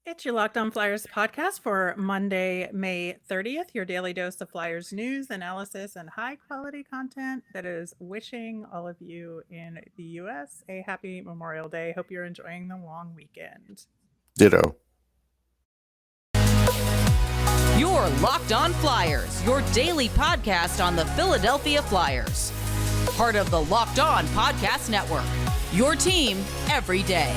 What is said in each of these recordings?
It's your Locked On Flyers podcast for Monday, May 30th, your daily dose of Flyers news, analysis, and high quality content that is wishing all of you in the U.S. a happy Memorial Day. Hope you're enjoying the long weekend. Ditto. Your Locked On Flyers, your daily podcast on the Philadelphia Flyers. Part of the Locked On Podcast Network, your team every day.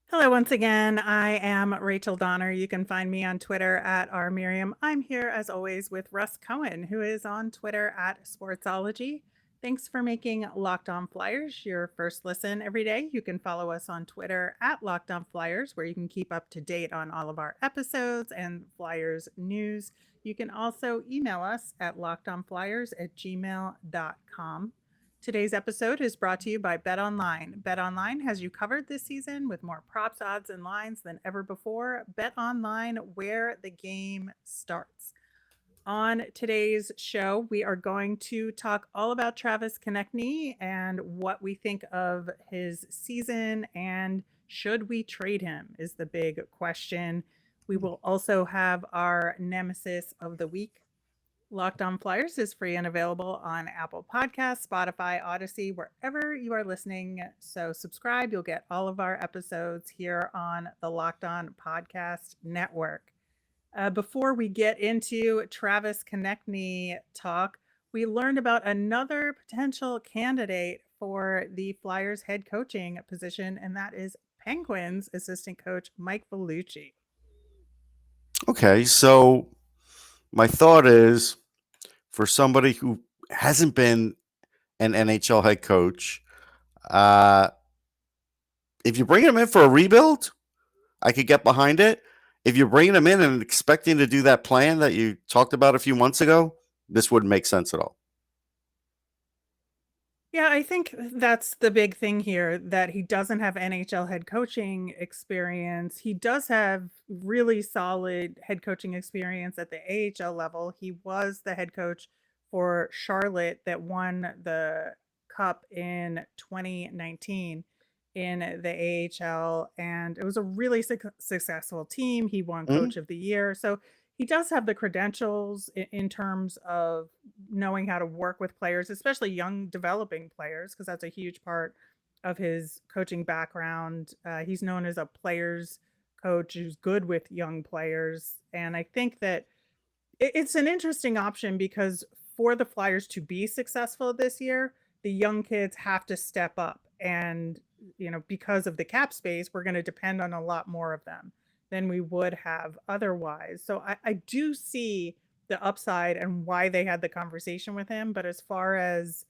Hello, once again. I am Rachel Donner. You can find me on Twitter at rmiriam. I'm here, as always, with Russ Cohen, who is on Twitter at Sportsology. Thanks for making Locked On Flyers your first listen every day. You can follow us on Twitter at Locked On Flyers, where you can keep up to date on all of our episodes and Flyers news. You can also email us at lockedonflyers@gmail.com. Today's episode is brought to you by BetOnline. BetOnline has you covered this season with more props, odds, and lines than ever before. BetOnline, where the game starts. On today's show, we are going to talk all about Travis Konecny and what we think of his season, and should we trade him is the big question. We will also have our Nemesis of the week. Locked On Flyers is free and available on Apple Podcasts, Spotify, Odyssey, wherever you are listening. So subscribe. You'll get all of our episodes here on the Locked On Podcast Network. Before we get into Travis Konecny talk, we learned about another potential candidate for the Flyers head coaching position, and that is Penguins assistant coach Mike Bellucci. Okay, so my thought is for somebody who hasn't been an NHL head coach, if you're bringing him in for a rebuild, I could get behind it. If you're bringing him in and expecting to do that plan that you talked about a few months ago, this wouldn't make sense at all. Yeah, I think that's the big thing here, that he doesn't have NHL head coaching experience. He does have really solid head coaching experience at the AHL level. He was the head coach for Charlotte that won the cup in 2019 in the AHL, and it was a really successful team. He won Mhm. coach of the year. So he does have the credentials in terms of knowing how to work with players, especially young developing players, because that's a huge part of his coaching background. He's known as a players coach who's good with young players. And I think that it's an interesting option because for the Flyers to be successful this year, the young kids have to step up. And, because of the cap space, we're going to depend on a lot more of them than we would have otherwise. So I do see the upside and why they had the conversation with him. But as far as,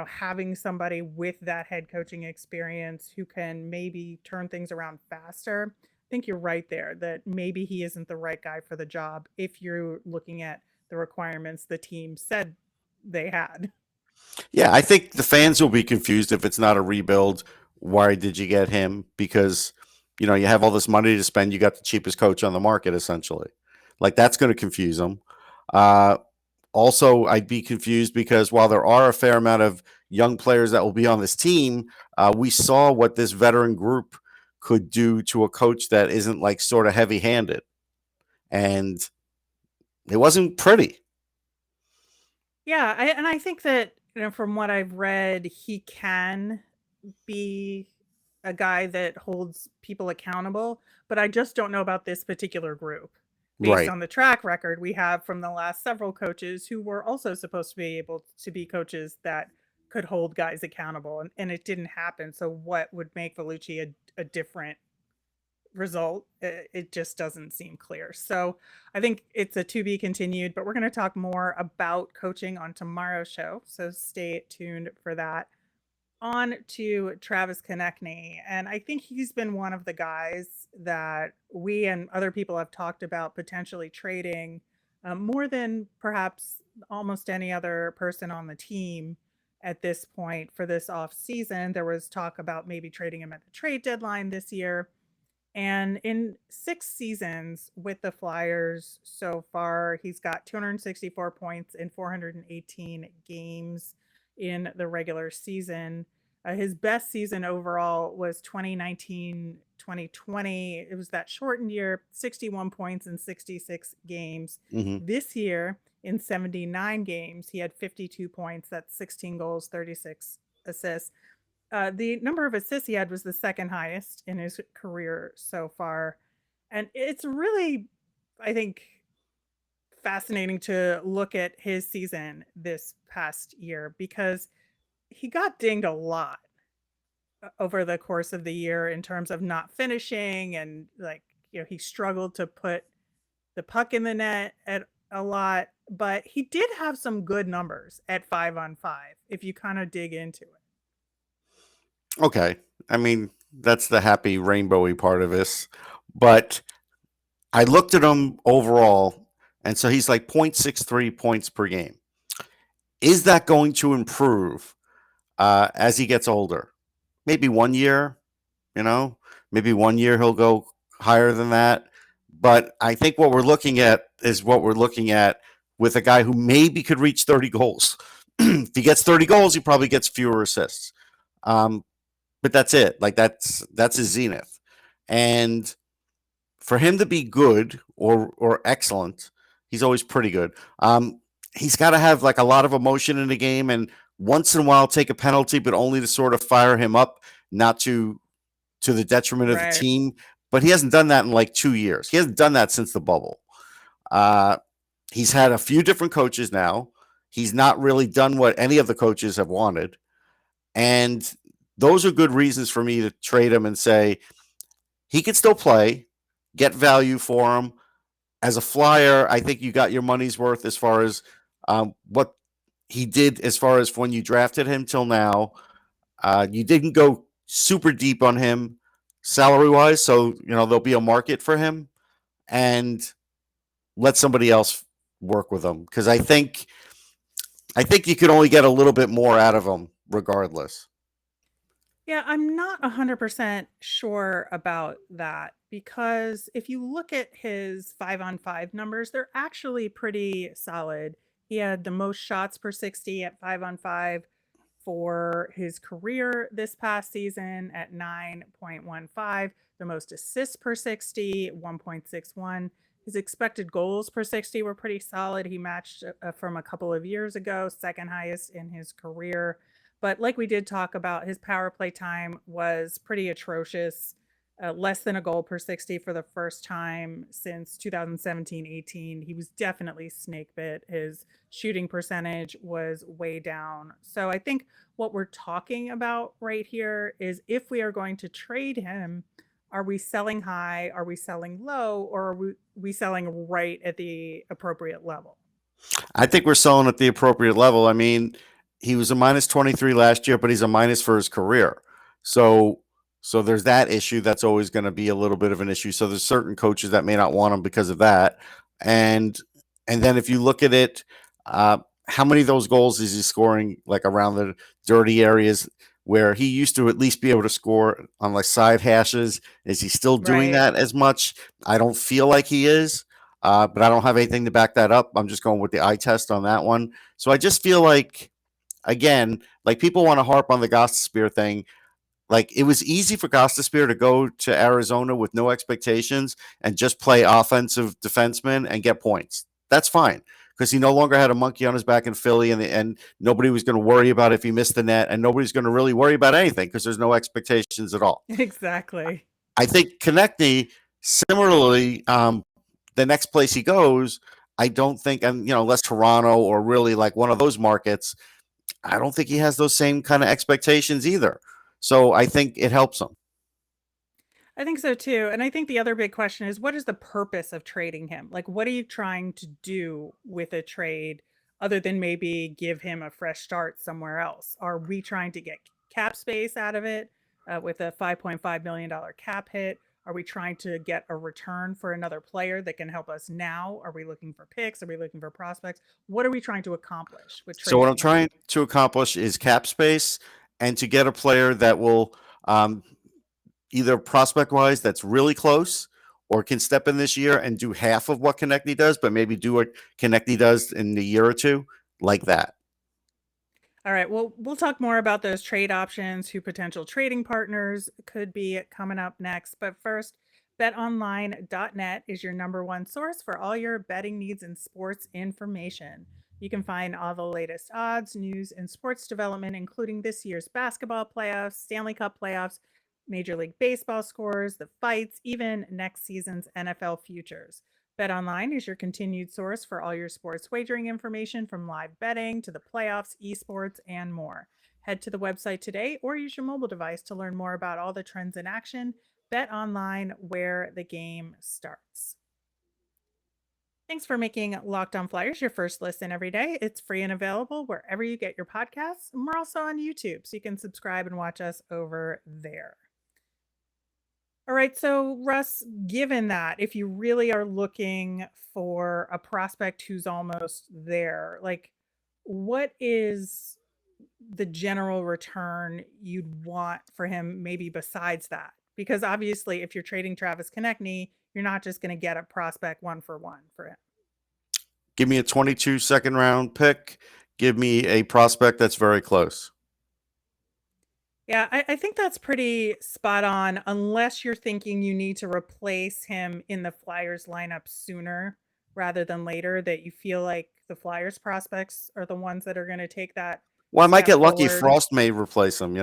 having somebody with that head coaching experience who can maybe turn things around faster, I think you're right there that maybe he isn't the right guy for the job if you're looking at the requirements the team said they had. Yeah, I think the fans will be confused if it's not a rebuild. Why did you get him? Because, you have all this money to spend. You got the cheapest coach on the market, essentially. Like, that's going to confuse them. Uh, Also, I'd be confused because while there are a fair amount of young players that will be on this team, we saw what this veteran group could do to a coach that isn't like sort of heavy handed. And it wasn't pretty. Yeah, and I think that, from what I've read, he can be a guy that holds people accountable, but I just don't know about this particular group based Right. on the track record we have from the last several coaches who were also supposed to be able to be coaches that could hold guys accountable, and it didn't happen. So what would make Vellucci a different result? It just doesn't seem clear. So I think it's a to be continued, but we're going to talk more about coaching on tomorrow's show. So stay tuned for that. On to Travis Konecny, and I think he's been one of the guys that we and other people have talked about potentially trading, more than perhaps almost any other person on the team at this point for this off season. There was talk about maybe trading him at the trade deadline this year. And in 6 seasons with the Flyers so far, he's got 264 points in 418 games. in the regular season. His best season overall was 2019-2020. It was that shortened year, 61 points in 66 games. Hmm. This year, in 79 games, he had 52 points. That's 16 goals, 36 assists. The number of assists he had was the second highest in his career so far. And it's really, I think, fascinating to look at his season this past year because he got dinged a lot over the course of the year in terms of not finishing and he struggled to put the puck in the net at a lot, but he did have some good numbers at 5-on-5 if you kind of dig into it. Okay. I mean, that's the happy rainbowy part of this. But I looked at him overall, and so he's like 0.63 points per game. Is that going to improve as he gets older? Maybe 1 year, maybe 1 year he'll go higher than that. But I think what we're looking at is what we're looking at with a guy who maybe could reach 30 goals. If he gets 30 goals, he probably gets fewer assists. But that's it. Like that's his zenith. And for him to be good or excellent, he's always pretty good. He's got to have like a lot of emotion in the game, and once in a while take a penalty, but only to sort of fire him up, not to the detriment of the Right. team. But he hasn't done that in like 2 years. He hasn't done that since the bubble. He's had a few different coaches now. He's not really done what any of the coaches have wanted. And those are good reasons for me to trade him and say he could still play, get value for him. As a Flyer, I think you got your money's worth as far as what he did as far as when you drafted him till now. You didn't go super deep on him salary-wise, so there'll be a market for him, and let somebody else work with him because I think you could only get a little bit more out of him regardless. Yeah, I'm not 100% sure about that because if you look at his 5-on-5 numbers, they're actually pretty solid. He had the most shots per 60 at 5-on-5 for his career this past season at 9.15, the most assists per 60, 1.61. His expected goals per 60 were pretty solid. He matched from a couple of years ago, second highest in his career. But like we did talk about, his power play time was pretty atrocious, less than a goal per 60 for the first time since 2017-18. He was definitely snake bit. His shooting percentage was way down. So I think what we're talking about right here is if we are going to trade him, are we selling high? Are we selling low? Or are we selling right at the appropriate level? I think we're selling at the appropriate level. I mean, he was a minus 23 last year, but he's a minus for his career. So there's that issue that's always going to be a little bit of an issue. So there's certain coaches that may not want him because of that. And then if you look at it, how many of those goals is he scoring like around the dirty areas where he used to at least be able to score on like side hashes? Is he still doing Right. that as much? I don't feel like he is. But I don't have anything to back that up. I'm just going with the eye test on that one. So I just feel like, again, like people want to harp on the Gostisbehere thing. Like it was easy for Gostisbehere to go to Arizona with no expectations and just play offensive defenseman and get points. That's fine because he no longer had a monkey on his back in Philly, and nobody was going to worry about if he missed the net, and nobody's going to really worry about anything because there's no expectations at all. Exactly. I think Konecny, similarly, the next place he goes, I don't think, and unless Toronto or really like one of those markets, I don't think he has those same kind of expectations either. So I think it helps him. I think so too. And I think the other big question is what is the purpose of trading him? Like, what are you trying to do with a trade other than maybe give him a fresh start somewhere else? Are we trying to get cap space out of it with a $5.5 million cap hit? Are we trying to get a return for another player that can help us now? Are we looking for picks? Are we looking for prospects? What are we trying to accomplish with So what trading I'm him? trying to accomplish is cap space and to get a player that will either prospect wise that's really close or can step in this year and do half of what Konecny does, but maybe do what Konecny does in a year or two, like that. All right. Well, we'll talk more about those trade options, who potential trading partners could be coming up next. But first, betonline.net is your number one source for all your betting needs and sports information. You can find all the latest odds, news, and sports development, including this year's basketball playoffs, Stanley Cup playoffs, Major League Baseball scores, the fights, even next season's NFL futures. BetOnline is your continued source for all your sports wagering information from live betting to the playoffs, esports, and more. Head to the website today or use your mobile device to learn more about all the trends in action. BetOnline, where the game starts. Thanks for making Locked On Flyers your first listen every day. It's free and available wherever you get your podcasts. And we're also on YouTube, so you can subscribe and watch us over there. All right. So, Russ, given that, if you really are looking for a prospect who's almost there, like what is the general return you'd want for him, maybe besides that? Because obviously, if you're trading Travis Konecny, you're not just going to get a prospect one for one for him. Give me a 22 second round pick. Give me a prospect that's very close. Yeah, I think that's pretty spot on, unless you're thinking you need to replace him in the Flyers lineup sooner rather than later, that you feel like the Flyers prospects are the ones that are going to take that Well, I might step get lucky. forward. Frost may replace him,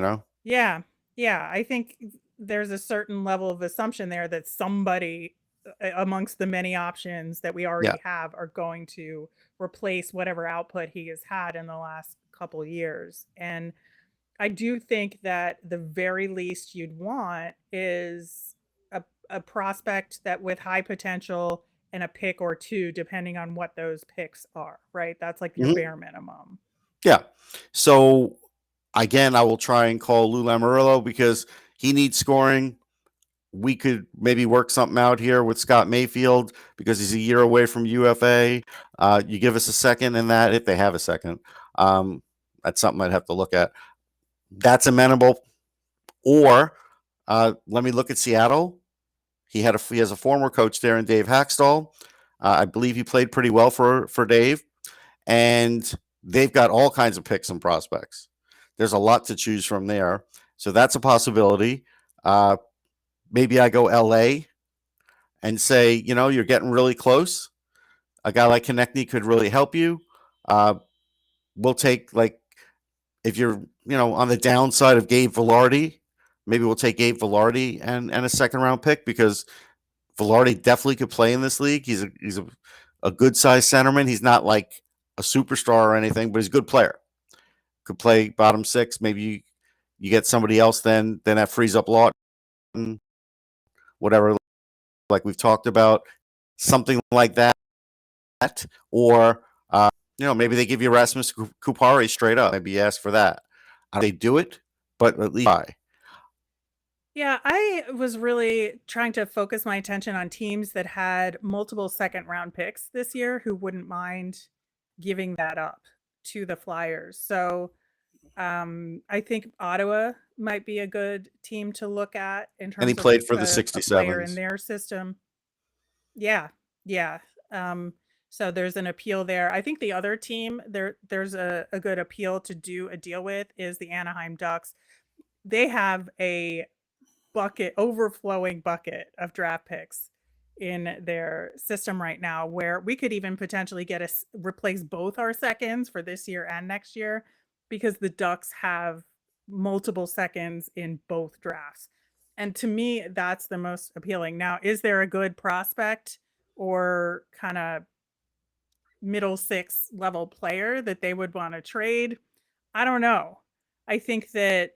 Yeah. Yeah. I think there's a certain level of assumption there that somebody amongst the many options that we Yeah. already have are going to replace whatever output he has had in the last couple years. And I do think that the very least you'd want is a prospect that with high potential and a pick or two, depending on what those picks are, right? That's like your Mhm. bare minimum. Yeah. So again, I will try and call Lou Lamoriello because he needs scoring. We could maybe work something out here with Scott Mayfield because he's a year away from UFA. You give us a second in that, if they have a second. That's something I'd have to look at. That's amenable. Or let me look at Seattle. He has a former coach there in Dave Hackstall. I believe he played pretty well for Dave, and they've got all kinds of picks and prospects. There's a lot to choose from there, so that's a possibility. Maybe I go LA and say, you're getting really close. A guy like Konecny could really help you. We'll take, like, if you're on the downside of Gabe Velarde, maybe we'll take Gabe Velarde and a second round pick because Velarde definitely could play in this league. He's a good sized centerman. He's not like a superstar or anything, but he's a good player. Could play bottom six. Maybe you get somebody else, then that frees up Lawton, whatever, like we've talked about, something like that. Or maybe they give you Rasmus Kupari straight up. Maybe you ask for that. They do it, but at least try. Yeah, I was really trying to focus my attention on teams that had multiple second round picks this year who wouldn't mind giving that up to the Flyers. So I think Ottawa might be a good team to look at in And he terms of played for the a player in 67s. their system. Yeah, yeah. So there's an appeal there. I think the other team there's a good appeal to do a deal with is the Anaheim Ducks. They have a overflowing bucket of draft picks in their system right now, where we could even potentially replace both our seconds for this year and next year, because the Ducks have multiple seconds in both drafts. And to me, that's the most appealing. Now, is there a good prospect or kind of middle six level player that they would want to trade? I don't know. I think that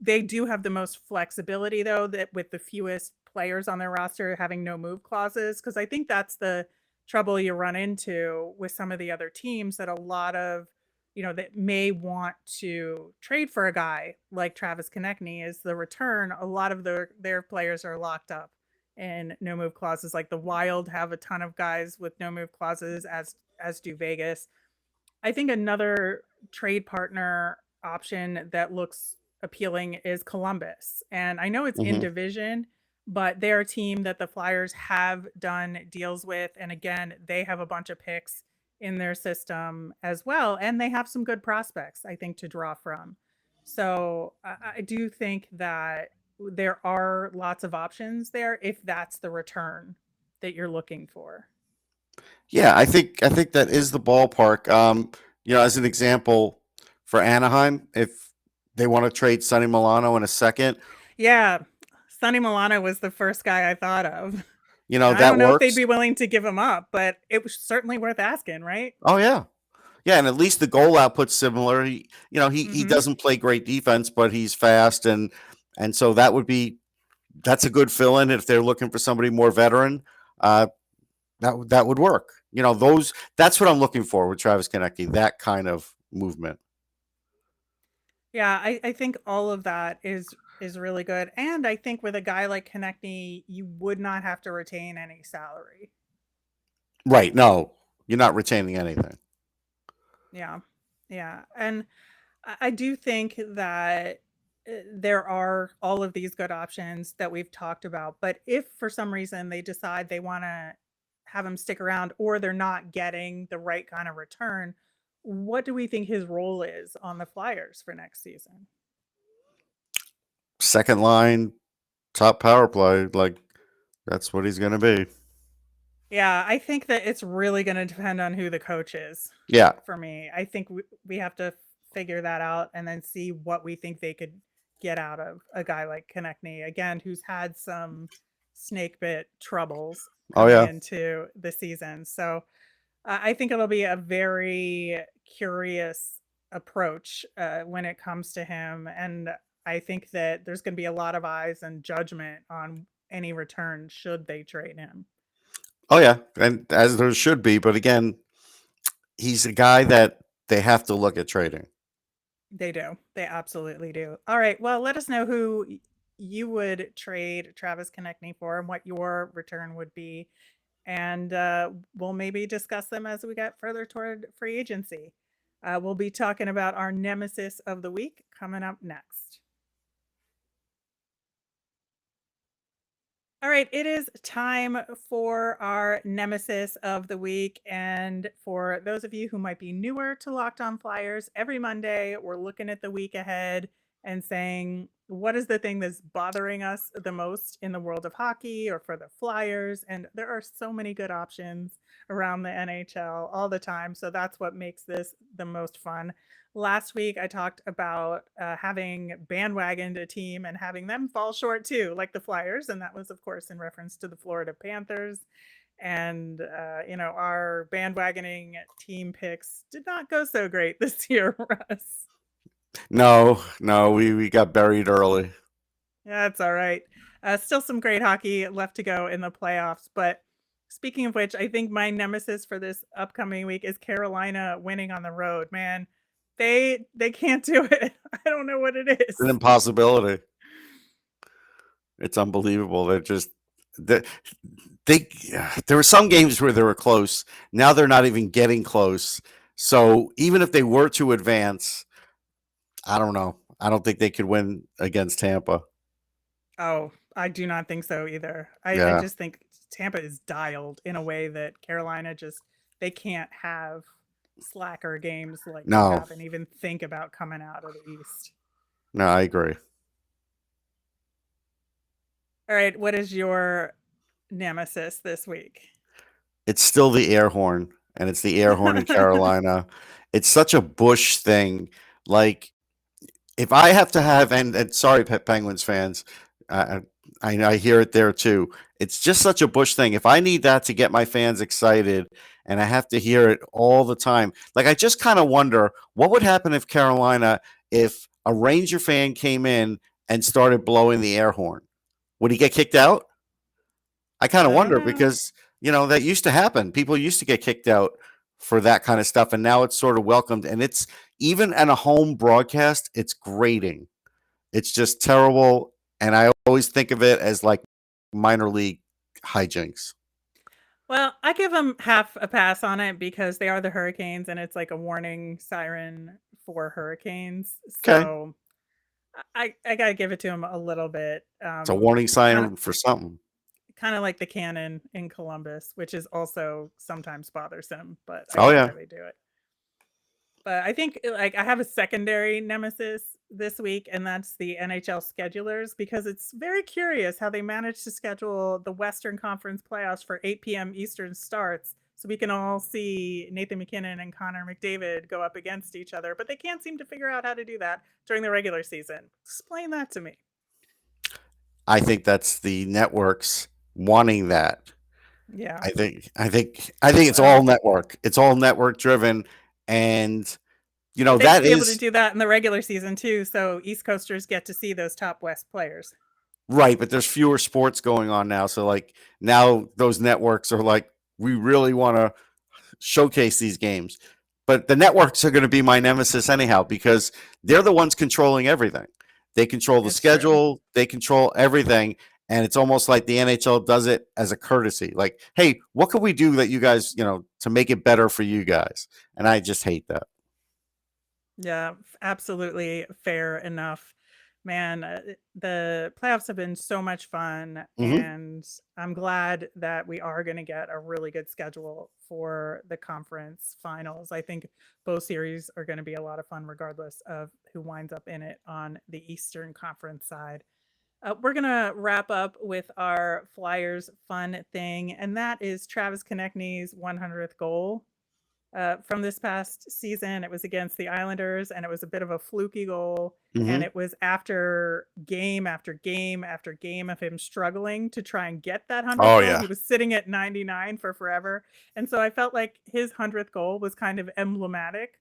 they do have the most flexibility, though, that with the fewest players on their roster having no move clauses, because I think that's the trouble you run into with some of the other teams, that a lot of, that may want to trade for a guy like Travis Konecny, is the return. A lot of their players are locked up in no move clauses. Like the Wild have a ton of guys with no move clauses, as do Vegas. I think another trade partner option that looks appealing is Columbus. And I know it's in division, but they're a team that the Flyers have done deals with. And again, they have a bunch of picks in their system as well. And they have some good prospects, I think, to draw from. So I do think that there are lots of options there if that's the return that you're looking for. Yeah, I think that is the ballpark. As an example for Anaheim, if they want to trade Sonny Milano in a second, Yeah, Sonny Milano was the first guy I thought of. I that don't know if they'd works. be willing to give him up, but it was certainly worth asking, right? Oh yeah. Yeah, and at least the goal output's similar. He Hmm. doesn't play great defense, but he's fast, and so that's a good fill in if they're looking for somebody more veteran. Uh, that would work. That's what I'm looking for with Travis Konecny. That kind of movement. Yeah, I think all of that is really good. And I think with a guy like Konechny, you would not have to retain any salary. Right? No, you're not retaining anything. Yeah. Yeah. And I do think that there are all of these good options that we've talked about. But if for some reason they decide they want to have him stick around or they're not getting the right kind of return, what do we think his role is on the Flyers for next season? Second line, top power play. Like that's what he's going to be. Yeah, I think that it's really going to depend on who the coach is Yeah. for me. I think we have to figure that out and then see what we think they could get out of a guy like Konechny, again, who's had some snake bit troubles Oh coming yeah. into the season. So I think it'll be a very curious approach when it comes to him. And I think that there's going to be a lot of eyes and judgment on any return should they trade him. Oh yeah, and as there should be. But again, he's a guy that they have to look at trading. They do. They absolutely do. All right. Well, let us know who you would trade Travis Konechny for and what your return would be. And we'll maybe discuss them as we get further toward free agency. We'll be talking about our nemesis of the week coming up next. All right, it is time for our nemesis of the week. And for those of you who might be newer to Locked On Flyers, every Monday we're looking at the week ahead and saying, what is the thing that's bothering us the most in the world of hockey or for the Flyers? And there are so many good options around the NHL all the time. So that's what makes this the most fun. Last week, I talked about having bandwagoned a team and having them fall short too, like the Flyers. And that was, of course, in reference to the Florida Panthers. And, our bandwagoning team picks did not go so great this year, Russ. No, we got buried early. That's all right. Still some great hockey left to go in the playoffs. But speaking of which, I think my nemesis for this upcoming week is Carolina winning on the road. Man, they can't do it. I don't know what it It's is. an impossibility. It's unbelievable. They, there were some games where they were close. Now they're not even getting close. So even if they were to advance, I don't know. I don't think they could win against Tampa. Oh, I do not think so either. I Yeah. just think Tampa is dialed in a way that Carolina they can't have slacker games like they No. have and even think about coming out of the East. No, I agree. All right, what is your nemesis this week? It's still the air horn, and it's the air horn in Carolina. It's such a Bush thing. Like, if I have to have, and sorry, Penguins fans, uh, I hear it there too. It's just such a Bush thing. If I need that to get my fans excited, and I have to hear it all the time, like I just kind of wonder what would happen if a Ranger fan came in and started blowing the air horn. Would he get kicked out? I kind of I don't wonder know. because that used to happen. People used to get kicked out for that kind of stuff, and now it's sort of welcomed. And it's even at a home broadcast, it's grating. It's just terrible, and I always think of it as like minor league hijinks. Well, I give them half a pass on it because they are the Hurricanes and it's like a warning siren for hurricanes. Okay, So I got to give it to them a little bit. it's a warning Kind of sign for something. kind of like the canon in Columbus, which is also sometimes bothersome, but I Oh get yeah. why they do it. But I think like I have a secondary nemesis this week, and that's the NHL Schedulers, because it's very curious how they managed to schedule the Western Conference playoffs for 8 p.m. Eastern starts so we can all see Nathan McKinnon and Connor McDavid go up against each other, but they can't seem to figure out how to do that during the regular season. Explain that to me. I think that's the networks wanting that. Yeah. I think it's all Well, network. It's all network driven, and but they that should be able to is do that in the regular season too, so East Coasters get to see those top West players. right. But there's fewer sports going on now, so like now those networks are like, we really want to showcase these games. But the networks are going to be my nemesis anyhow because they're the ones controlling everything. They control the It's true. schedule, they control everything. And it's almost like the NHL does it as a courtesy. Like, hey, what can we do that you guys, to make it better for you guys? And I just hate that. Yeah, absolutely fair enough. Man, the playoffs have been so much fun, Mm-hmm. and I'm glad that we are going to get a really good schedule for the conference finals. I think both series are going to be a lot of fun, regardless of who winds up in it on the Eastern Conference side. We're going to wrap up with our Flyers fun thing, and that is Travis Konecny's 100th goal from this past season. It was against the Islanders, and it was a bit of a fluky goal. And Mm-hmm. it was after game after game after game of him struggling to try and get that 100th Oh goal. yeah. He was sitting at 99 for forever. And so I felt like his 100th goal was kind of emblematic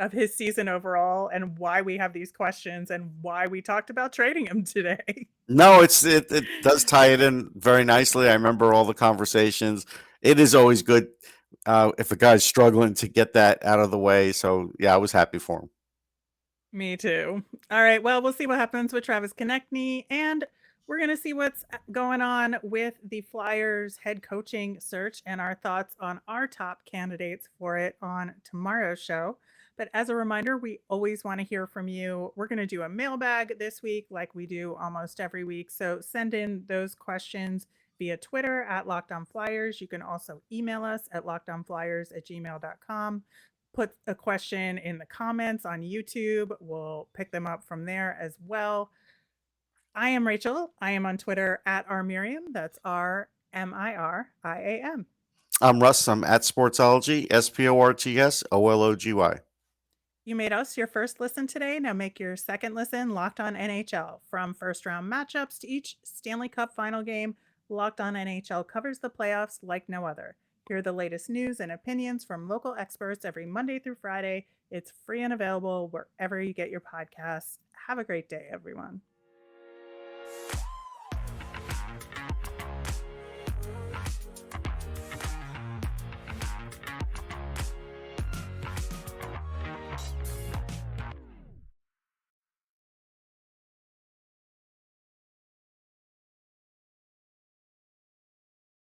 of his season overall and why we have these questions and why we talked about trading him today. No, it does tie it in very nicely. I remember all the conversations. It is always good if a guy's struggling to get that out of the way. So yeah, I was happy for him. Me too. All right. Well, we'll see what happens with Travis Konecny, and we're going to see what's going on with the Flyers head coaching search and our thoughts on our top candidates for it on tomorrow's show. But as a reminder, we always want to hear from you. We're going to do a mailbag this week, like we do almost every week. So send in those questions via Twitter at Locked On Flyers. You can also email us at lockedonflyers@gmail.com. Put a question in the comments on YouTube. We'll pick them up from there as well. I am Rachel. I am on Twitter at rmiriam. That's RMIRIAM. I'm Russ. I'm at Sportsology, SPORTSOLOGY. You made us your first listen today. Now make your second listen Locked On NHL. From first round matchups to each Stanley Cup final game, Locked On NHL covers the playoffs like no other. Hear the latest news and opinions from local experts every Monday through Friday. It's free and available wherever you get your podcasts. Have a great day, everyone.